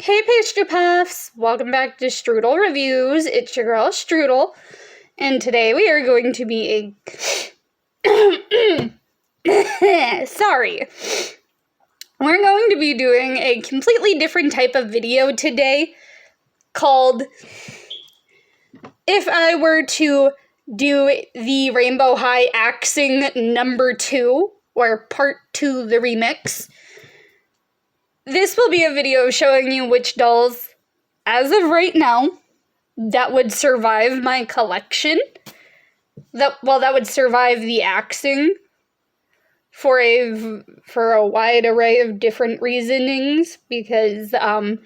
Hey pastry puffs! Welcome back to Strudel Reviews. It's your girl Strudel, and today we are going to be sorry. We're going to be doing a completely different type of video today called If I Were to Do the Rainbow High Axing number 2, or part 2 the remix. This will be a video showing you which dolls, as of right now, that would survive my collection. That would survive the axing for a wide array of different reasonings, because I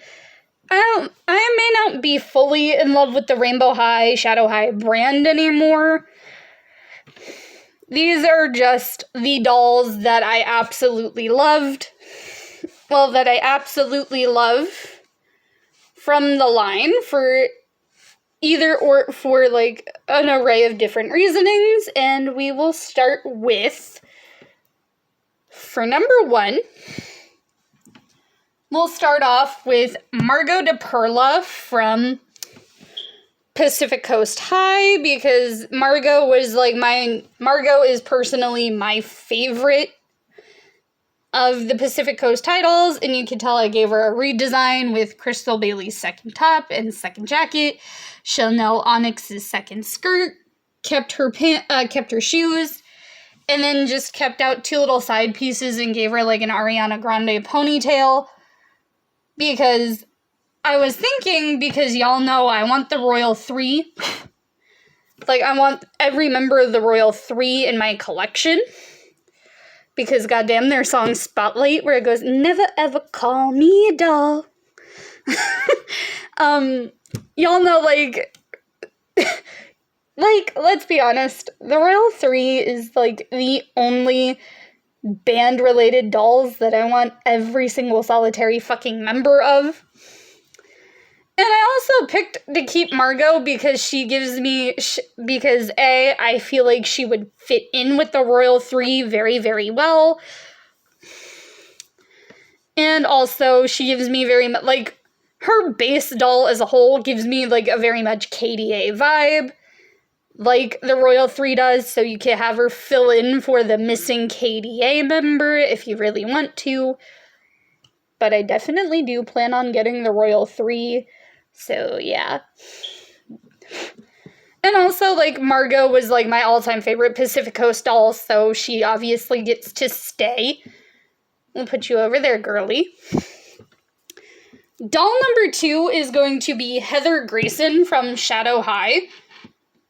may not be fully in love with the Rainbow High, Shadow High brand anymore. These are just the dolls that I absolutely loved. Well, that I absolutely love from the line for like an array of different reasonings, and we will start with, for number 1, we'll start off with Margot de Perla from Pacific Coast High, because Margot is personally my favorite of the Pacific Coast titles, and you can tell I gave her a redesign with Crystal Bailey's second top and second jacket, Chanel Onyx's second skirt, kept her shoes, and then just kept out 2 little side pieces and gave her like an Ariana Grande ponytail, because I was thinking, because y'all know I want the Royal 3, like I want every member of the Royal 3 in my collection. Because goddamn, their song Spotlight, where it goes, never ever call me a doll. Y'all know, like, let's be honest, the Royal 3 is, like, the only band-related dolls that I want every single solitary fucking member of. And I also picked to keep Margot because she gives me, because A, I feel like she would fit in with the Royal 3 very, very well. And also, she gives me very much, like, her base doll as a whole gives me, like, a very much KDA vibe, like the Royal 3 does, so you can have her fill in for the missing KDA member if you really want to. But I definitely do plan on getting the Royal 3. So, yeah. And also, like, Margot was, like, my all-time favorite Pacific Coast doll, so she obviously gets to stay. We'll put you over there, girly. Doll number 2 is going to be Heather Grayson from Shadow High,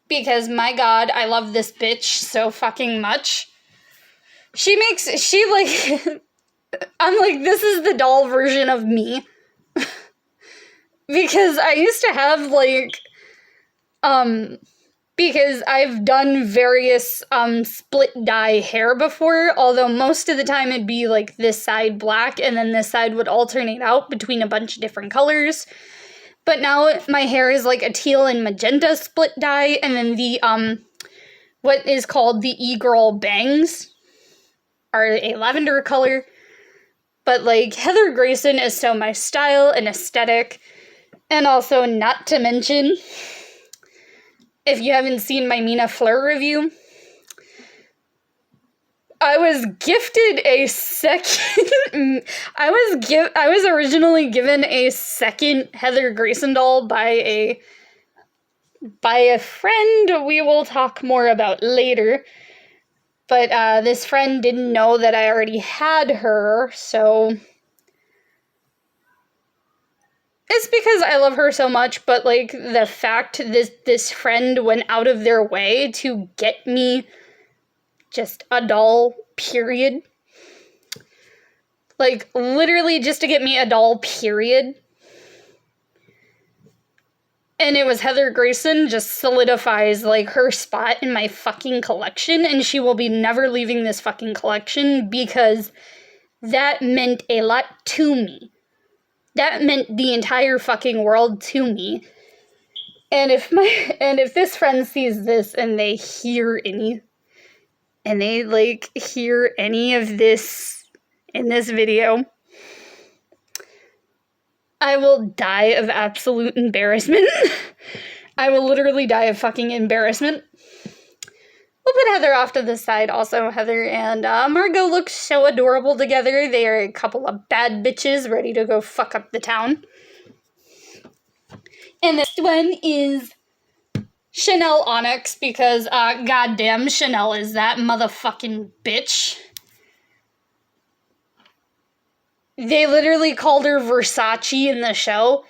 because, my god, I love this bitch so fucking much. I'm like, this is the doll version of me. Because I used to have, like, because I've done various, split dye hair before, although most of the time it'd be, like, this side black, and then this side would alternate out between a bunch of different colors. But now my hair is, like, a teal and magenta split dye, and then the, what is called the e-girl bangs are a lavender color. But, like, Heather Grayson is so my style and aesthetic. And also, not to mention, if you haven't seen my Mina Fleur review, I was gifted a second, I was originally given a second Heather Grayson doll by a friend we will talk more about later. But, this friend didn't know that I already had her, so it's because I love her so much, but, like, the fact this friend went out of their way to get me just a doll, period. Like, literally just to get me a doll, period. And it was Heather Grayson, just solidifies, like, her spot in my fucking collection, and she will be never leaving this fucking collection, because that meant a lot to me. That meant the entire fucking world to me. And if this friend sees this and they hear any of this in this video, I will die of absolute embarrassment. I will literally die of fucking embarrassment. We'll put Heather off to the side. Also, Heather and Margot look so adorable together. They are a couple of bad bitches ready to go fuck up the town. And this one is Chanel Onyx, because goddamn Chanel is that motherfucking bitch. They literally called her Versace in the show.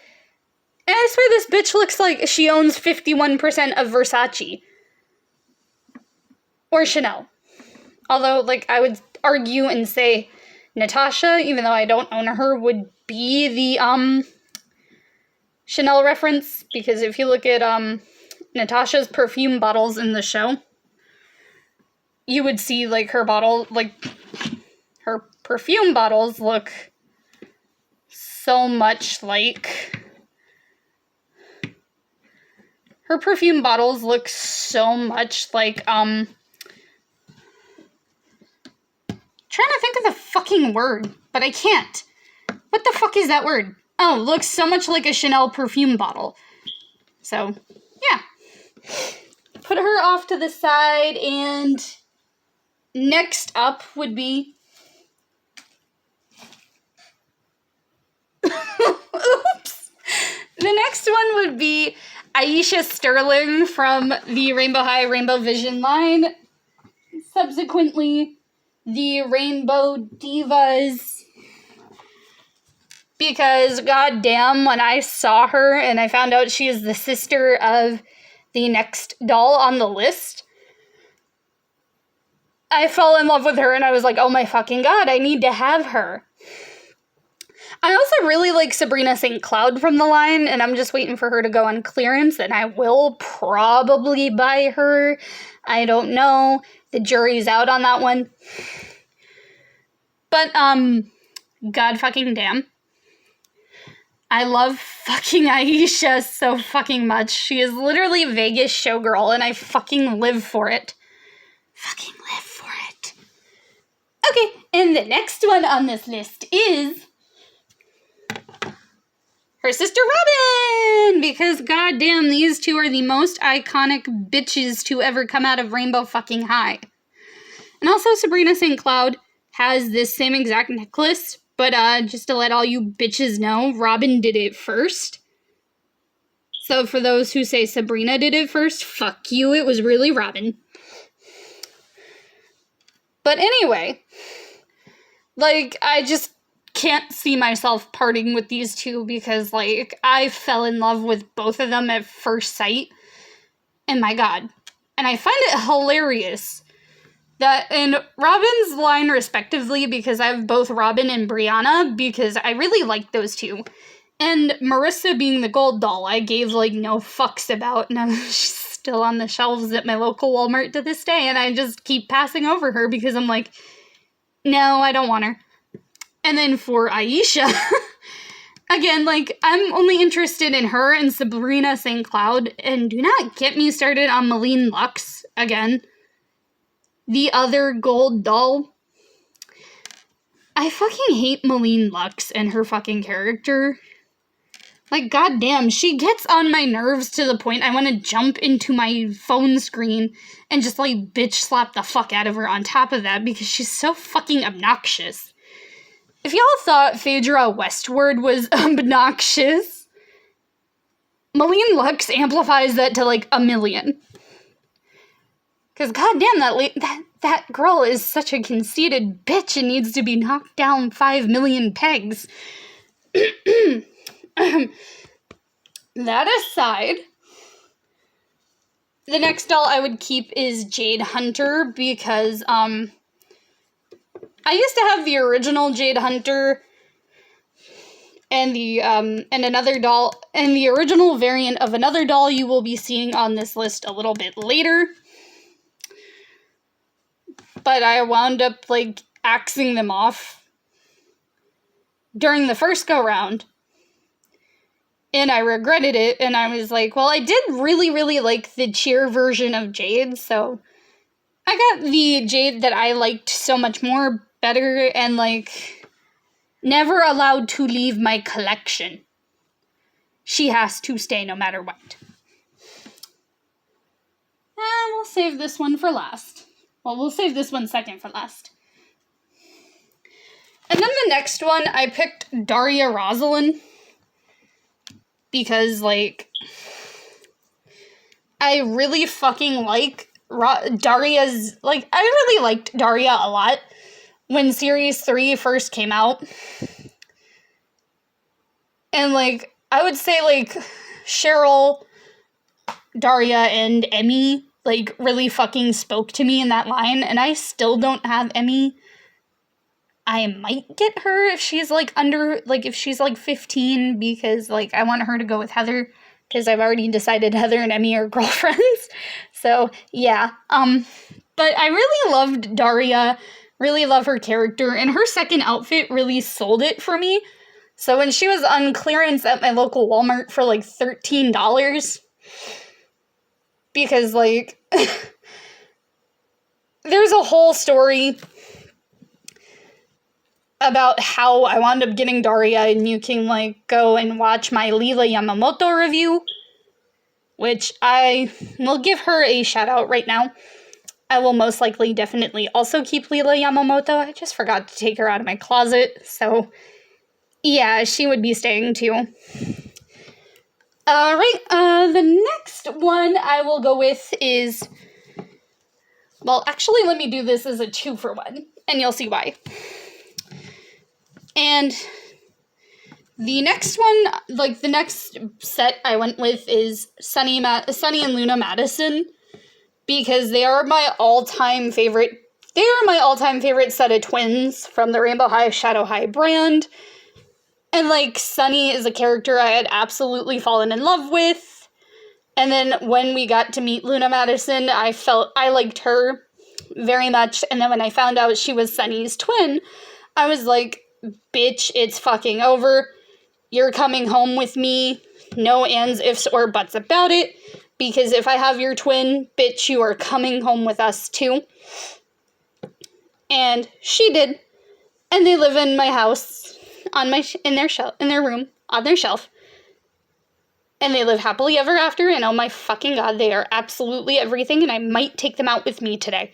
And I swear this bitch looks like she owns 51% of Versace. Or Chanel. Although, like, I would argue and say Natasha, even though I don't own her, would be the, Chanel reference. Because if you look at, Natasha's perfume bottles in the show, you would see, like, her bottle, like, her perfume bottles look so much like... Her perfume bottles look so much like, trying to think of the fucking word, but I can't. What the fuck is that word? Oh, looks so much like a Chanel perfume bottle. So, yeah. Put her off to the side, and next up would be... Oops! The next one would be Aisha Sterling from the Rainbow High, Rainbow Vision line. Subsequently, the Rainbow Divas. Because, goddamn, when I saw her and I found out she is the sister of the next doll on the list, I fell in love with her and I was like, oh my fucking god, I need to have her. I also really like Sabrina St. Cloud from the line, and I'm just waiting for her to go on clearance, and I will probably buy her. I don't know. The jury's out on that one. But, god fucking damn. I love fucking Aisha so fucking much. She is literally Vegas showgirl, and I fucking live for it. Fucking live for it. Okay, and the next one on this list is... her sister Robin! Because goddamn, these two are the most iconic bitches to ever come out of Rainbow fucking High. And also Sabrina St. Cloud has this same exact necklace, but just to let all you bitches know, Robin did it first. So for those who say Sabrina did it first, fuck you, it was really Robin. But anyway, like, I just can't see myself parting with these two because, like, I fell in love with both of them at first sight. And my god. And I find it hilarious that in Robin's line respectively, because I have both Robin and Brianna, because I really like those two. And Marissa being the gold doll, I gave, like, no fucks about, and she's still on the shelves at my local Walmart to this day, and I just keep passing over her because I'm like, no, I don't want her. And then for Aisha, again, like, I'm only interested in her and Sabrina St. Cloud, and do not get me started on Malene Lux again. The other gold doll. I fucking hate Malene Lux and her fucking character. Like, goddamn, she gets on my nerves to the point I want to jump into my phone screen and just, like, bitch slap the fuck out of her on top of that because she's so fucking obnoxious. If y'all thought Phaedra Westward was obnoxious, Malene Lux amplifies that to, like, 1,000,000. Because, goddamn, that girl is such a conceited bitch and needs to be knocked down 5 million pegs. That aside, the next doll I would keep is Jade Hunter, because, I used to have the original Jade Hunter and the, and another doll, and the original variant of another doll you will be seeing on this list a little bit later. But I wound up, like, axing them off during the first go-round. And I regretted it, and I was like, well, I did really, really like the cheer version of Jade, so I got the Jade that I liked so much more better and, like, never allowed to leave my collection. She has to stay no matter what. And we'll save this one for last. Well, we'll save this one second for last. And then the next one, I picked Daria Rosalind. Because, like, I really fucking like Daria's, like, I really liked Daria a lot when Series 3 first came out. And, like, I would say, like, Cheryl, Daria, and Emmy, like, really fucking spoke to me in that line, and I still don't have Emmy. I might get her if she's, like, if she's, like, 15, because, like, I want her to go with Heather, because I've already decided Heather and Emmy are girlfriends. So, yeah. But I really loved Daria, really love her character, and her second outfit really sold it for me. So when she was on clearance at my local Walmart for, like, $13, because, like, there's a whole story about how I wound up getting Daria, and you can, like, go and watch my Lila Yamamoto review, which I will give her a shout out right now. I will most likely definitely also keep Lila Yamamoto. I just forgot to take her out of my closet, so yeah, she would be staying too. Alright, the next one I will go with is, well, actually, let me do this as a 2-for-1, and you'll see why. And the next one, like, the next set I went with is Sunny and Luna Madison, because they are my all-time favorite set of twins from the Rainbow High, Shadow High brand. And, like, Sunny is a character I had absolutely fallen in love with. And then when we got to meet Luna Madison, I liked her very much. And then when I found out she was Sunny's twin, I was like, bitch, it's fucking over. You're coming home with me. No ands, ifs, or buts about it. Because if I have your twin, bitch, you are coming home with us too. And she did. And they live in my house, in their room, on their shelf. And they live happily ever after, and oh my fucking god, they are absolutely everything, and I might take them out with me today.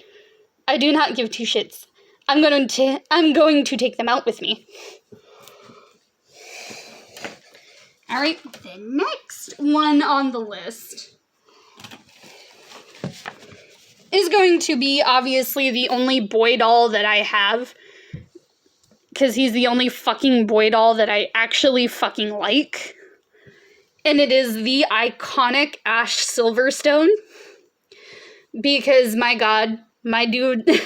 I do not give two shits. I'm going to take them out with me. Alright, the next one on the list is going to be, obviously, the only boy doll that I have, because he's the only fucking boy doll that I actually fucking like. And it is the iconic Ash Silverstone. Because, my god, my dude, he's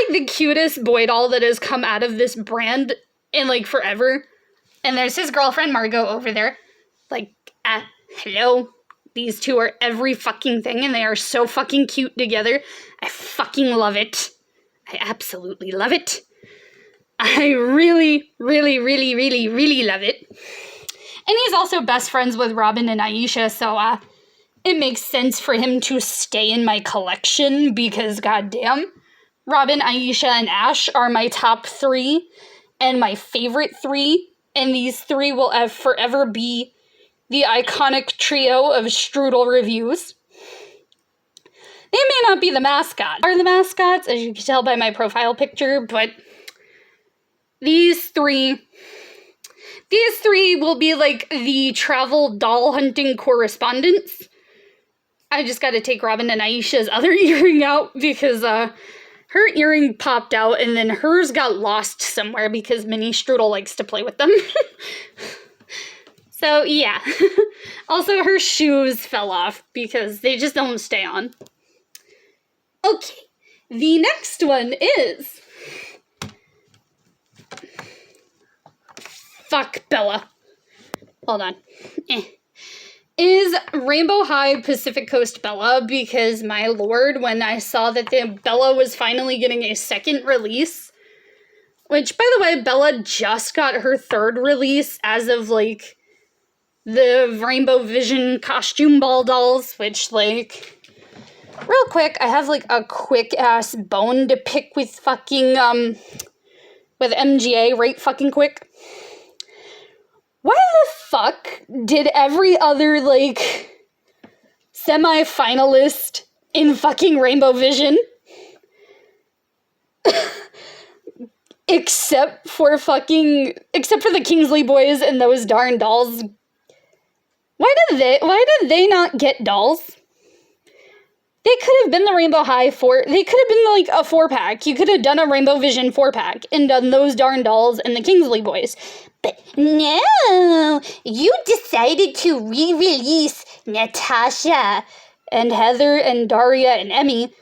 like the cutest boy doll that has come out of this brand in, like, forever. And there's his girlfriend, Margot, over there. Like, hello. These two are every fucking thing, and they are so fucking cute together. I fucking love it. I absolutely love it. I really, really, really, really, really love it. And he's also best friends with Robin and Aisha, so, it makes sense for him to stay in my collection, because, goddamn, Robin, Aisha, and Ash are my top 3, and my favorite 3, and these 3 will forever be the iconic trio of Strudel reviews. They may not be the mascots, as you can tell by my profile picture, but these three will be, like, the travel doll hunting correspondents. I just gotta take Robin and Aisha's other earring out, because, her earring popped out, and then hers got lost somewhere, because Minnie Strudel likes to play with them. So, yeah. Also, her shoes fell off, because they just don't stay on. Okay, the next one is... Fuck Bella. Hold on. Is Rainbow High Pacific Coast Bella, because, my lord, when I saw that the Bella was finally getting a second release, which, by the way, Bella just got her 3rd release as of, like, the Rainbow Vision costume ball dolls, which, like, real quick, I have, like, a quick-ass bone to pick with fucking, with MGA right fucking quick. Why the fuck did every other, like, semi-finalist in fucking Rainbow Vision, except for the Kingsley boys and those darn dolls? Why did they not get dolls? They could have been the Rainbow High they could have been like a 4-pack. You could have done a Rainbow Vision 4-pack and done those darn dolls and the Kingsley boys. But no, you decided to re-release Natasha and Heather and Daria and Emmy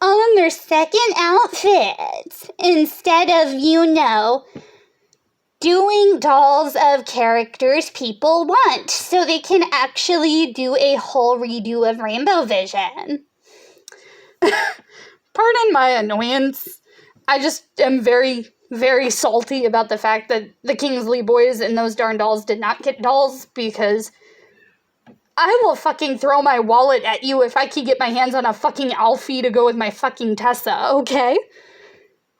on their second outfits instead of, doing dolls of characters people want so they can actually do a whole redo of Rainbow Vision. Pardon my annoyance. I just am very, very salty about the fact that the Kingsley boys and those darn dolls did not get dolls, because I will fucking throw my wallet at you if I can get my hands on a fucking Alfie to go with my fucking Tessa, okay?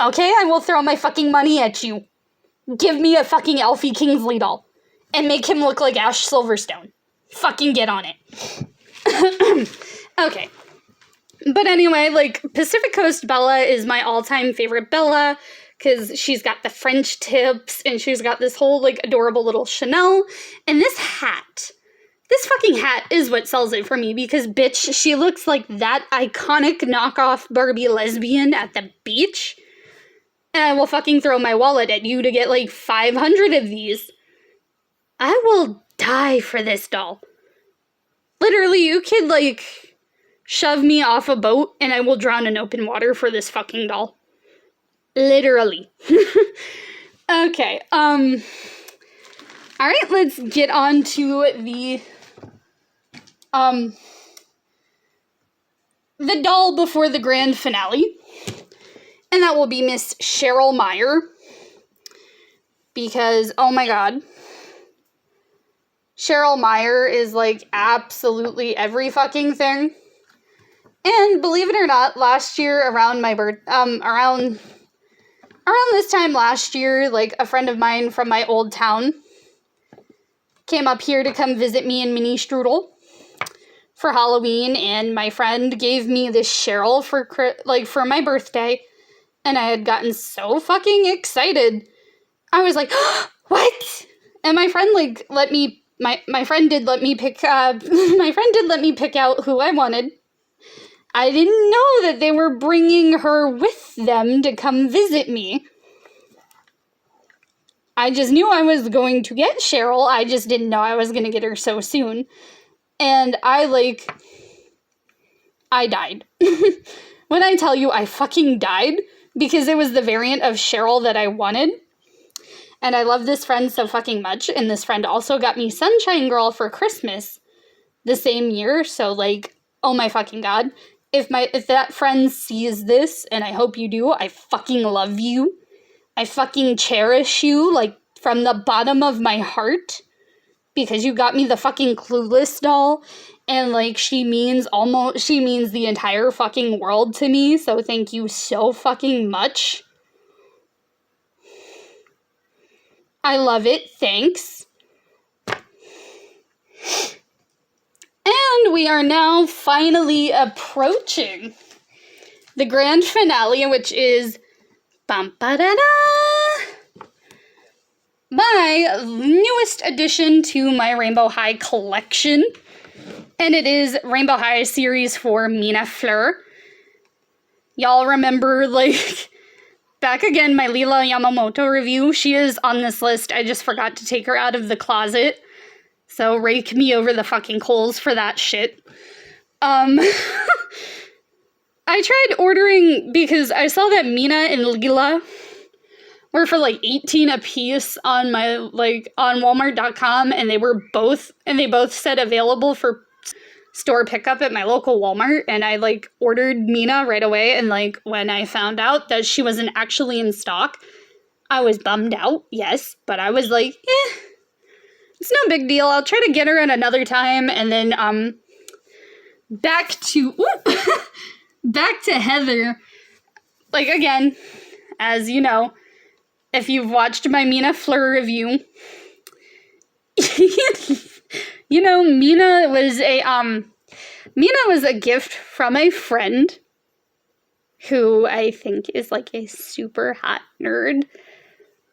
Okay, I will throw my fucking money at you. Give me a fucking Alfie Kingsley doll and make him look like Ash Silverstone. Fucking get on it. Okay. But anyway, like, Pacific Coast Bella is my all-time favorite Bella, because she's got the French tips, and she's got this whole, like, adorable little Chanel, and this fucking hat is what sells it for me, because, bitch, she looks like that iconic knockoff Barbie lesbian at the beach, and I will fucking throw my wallet at you to get, like, 500 of these. I will die for this doll. Literally, you could, like, shove me off a boat and I will drown in open water for this fucking doll. Literally. Okay, alright, let's get on to the doll before the grand finale. And that will be Miss Cheryl Meyer. Because, oh my god, Cheryl Meyer is, like, absolutely every fucking thing. And believe it or not, last year around my around this time last year, like, a friend of mine from my old town came up here to come visit me in Mini Strudel for Halloween, and my friend gave me this Cheryl for my birthday, and I had gotten so fucking excited. I was like, what? And my friend, like, my friend did let me pick out who I wanted. I didn't know that they were bringing her with them to come visit me. I just knew I was going to get Cheryl. I just didn't know I was going to get her so soon. And I died. When I tell you I fucking died, because it was the variant of Cheryl that I wanted. And I love this friend so fucking much. And this friend also got me Sunshine Girl for Christmas the same year. So, like, oh my fucking god. If that friend sees this, and I hope you do, I fucking love you. I fucking cherish you, like, from the bottom of my heart. Because you got me the fucking Clueless doll. And, like, she means the entire fucking world to me. So thank you so fucking much. I love it. Thanks. And we are now finally approaching the grand finale, which is my newest addition to my Rainbow High collection. And it is Rainbow High Series 4 Mina Fleur. Y'all remember, like, back again, my Lila Yamamoto review. She is on this list. I just forgot to take her out of the closet. So rake me over the fucking coals for that shit. I tried ordering, because I saw that Mina and Lila were for like $18 a piece on my, like, on Walmart.com, and they both said available for store pickup at my local Walmart, and I, like, ordered Mina right away, and, like, when I found out that she wasn't actually in stock, I was bummed out, yes, but I was like, it's no big deal. I'll try to get her at another time. And then, back to Heather. Like, again, as you know, if you've watched my Mina Fleur review, Mina was a gift from a friend who I think is like a super hot nerd.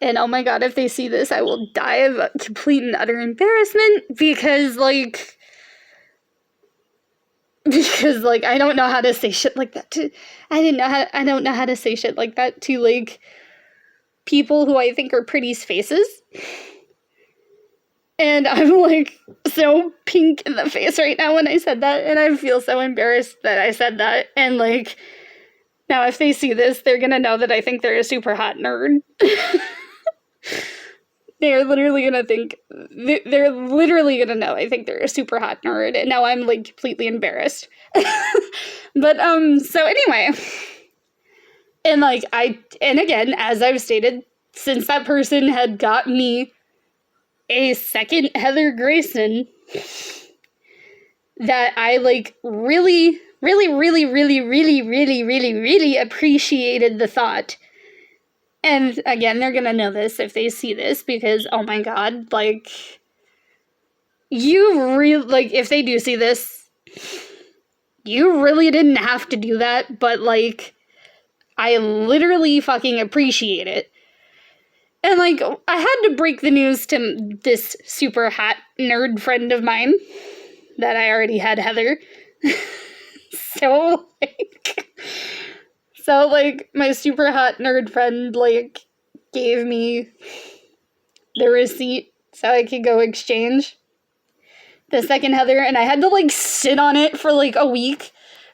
And oh my god, if they see this, I will die of complete and utter embarrassment because I don't know how to say shit like that to I don't know how to say shit like that to like people who I think are pretty's faces. And I'm like so pink in the face right now when I said that, and I feel so embarrassed that I said that. And like now if they see this, they're gonna know that I think they're a super hot nerd. They're literally gonna know I think they're a super hot nerd, and now I'm like completely embarrassed. But so anyway, and again, as I've stated, since that person had got me a second Heather Grayson that I like really appreciated the thought. And again, they're gonna know this if they see this because, oh my god, like, if they do see this, you really didn't have to do that, but, like, I literally fucking appreciate it. And, like, I had to break the news to this super hot nerd friend of mine that I already had Heather. So, my super hot nerd friend, gave me the receipt so I could go exchange the second Heather, and I had to, sit on it for, a week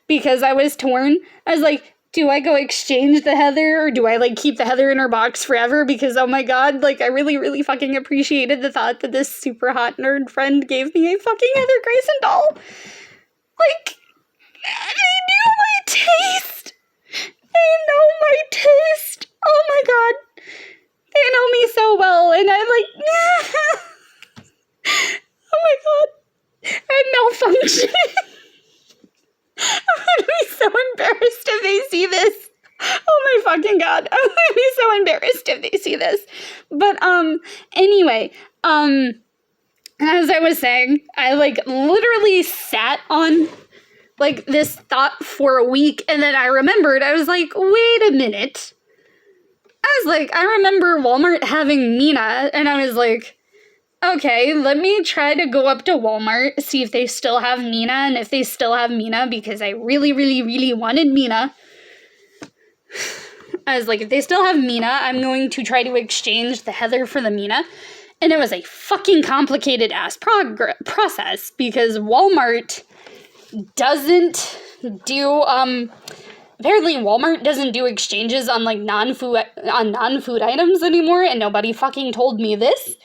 because I was torn. I was like, do I go exchange the Heather, or do I, keep the Heather in her box forever? Because, oh my god, I really fucking appreciated the thought that this super hot nerd friend gave me a fucking Heather Grayson doll. They knew my taste! They know my taste! Oh my god! They know me so well, and I'm like, oh my god, I'm malfunctioning. I'm gonna be so embarrassed if they see this. Oh my fucking god, I'm gonna be so embarrassed if they see this. But, anyway, as I was saying, I, literally sat on this thought for a week, and then I remembered, I was like, wait a minute. I remember Walmart having Mina, and I was like, okay, let me try to go up to Walmart, see if they still have Mina, and if they still have Mina, because I really wanted Mina. I was like, if they still have Mina, I'm going to try to exchange the Heather for the Mina. And it was a fucking complicated ass process, because Walmart doesn't do, apparently Walmart doesn't do exchanges on, non-food items anymore, and nobody fucking told me this,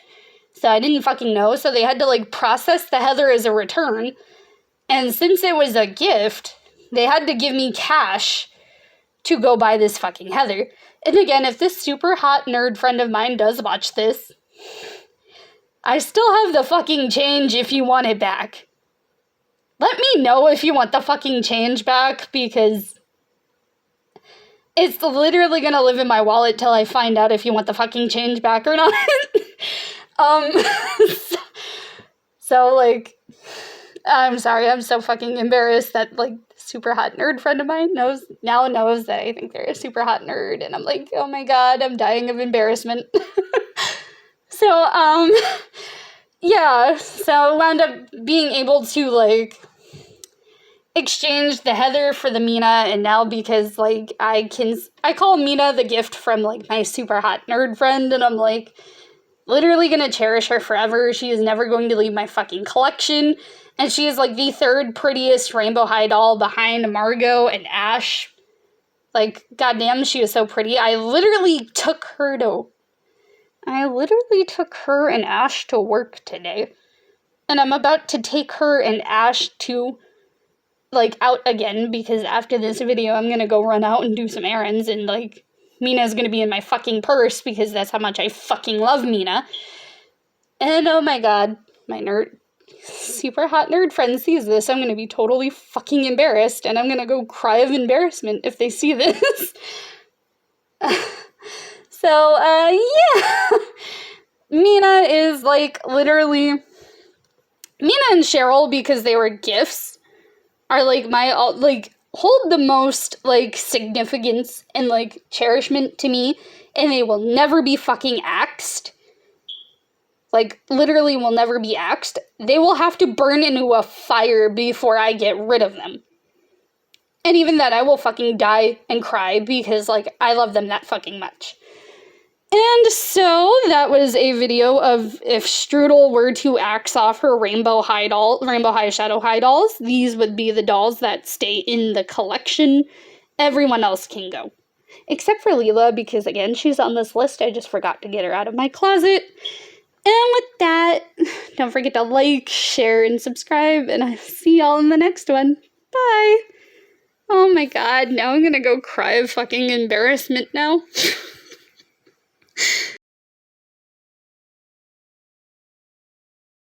so I didn't fucking know, so they had to, process the Heather as a return, and since it was a gift, they had to give me cash to go buy this fucking Heather. And again, if this super hot nerd friend of mine does watch this, I still have the fucking change if you want it back. Let me know if you want the fucking change back, because it's literally gonna live in my wallet till I find out if you want the fucking change back or not. I'm sorry, I'm so fucking embarrassed that, super hot nerd friend of mine knows that I think they're a super hot nerd, and I'm like, oh my god, I'm dying of embarrassment. So, yeah, so I wound up being able to, exchange the Heather for the Mina, and now because, I call Mina the gift from, my super hot nerd friend, and I'm, literally gonna cherish her forever. She is never going to leave my fucking collection, and she is, the third prettiest rainbow high doll behind Margot and Ash. Goddamn, she is so pretty. I literally took her and Ash to work today, and I'm about to take her and Ash to out again, because after this video, I'm gonna go run out and do some errands, and, Mina's gonna be in my fucking purse, because that's how much I fucking love Mina. And, oh my god, my super hot nerd friend sees this, I'm gonna be totally fucking embarrassed, and I'm gonna go cry of embarrassment if they see this. So, yeah. Mina is, literally Mina and Cheryl, because they were gifts, are, like, my, like, hold the most, like, significance and, like, cherishment to me, and they will never be fucking axed. Like, literally will never be axed. They will have to burn into a fire before I get rid of them. And even then, I will fucking die and cry because, like, I love them that fucking much. And so, that was a video of if Strudel were to axe off her Rainbow High Shadow High dolls, these would be the dolls that stay in the collection. Everyone else can go. Except for Leela, because, again, she's on this list. I just forgot to get her out of my closet. And with that, don't forget to like, share, and subscribe, and I'll see y'all in the next one. Bye! Oh my god, now I'm gonna go cry of fucking embarrassment now.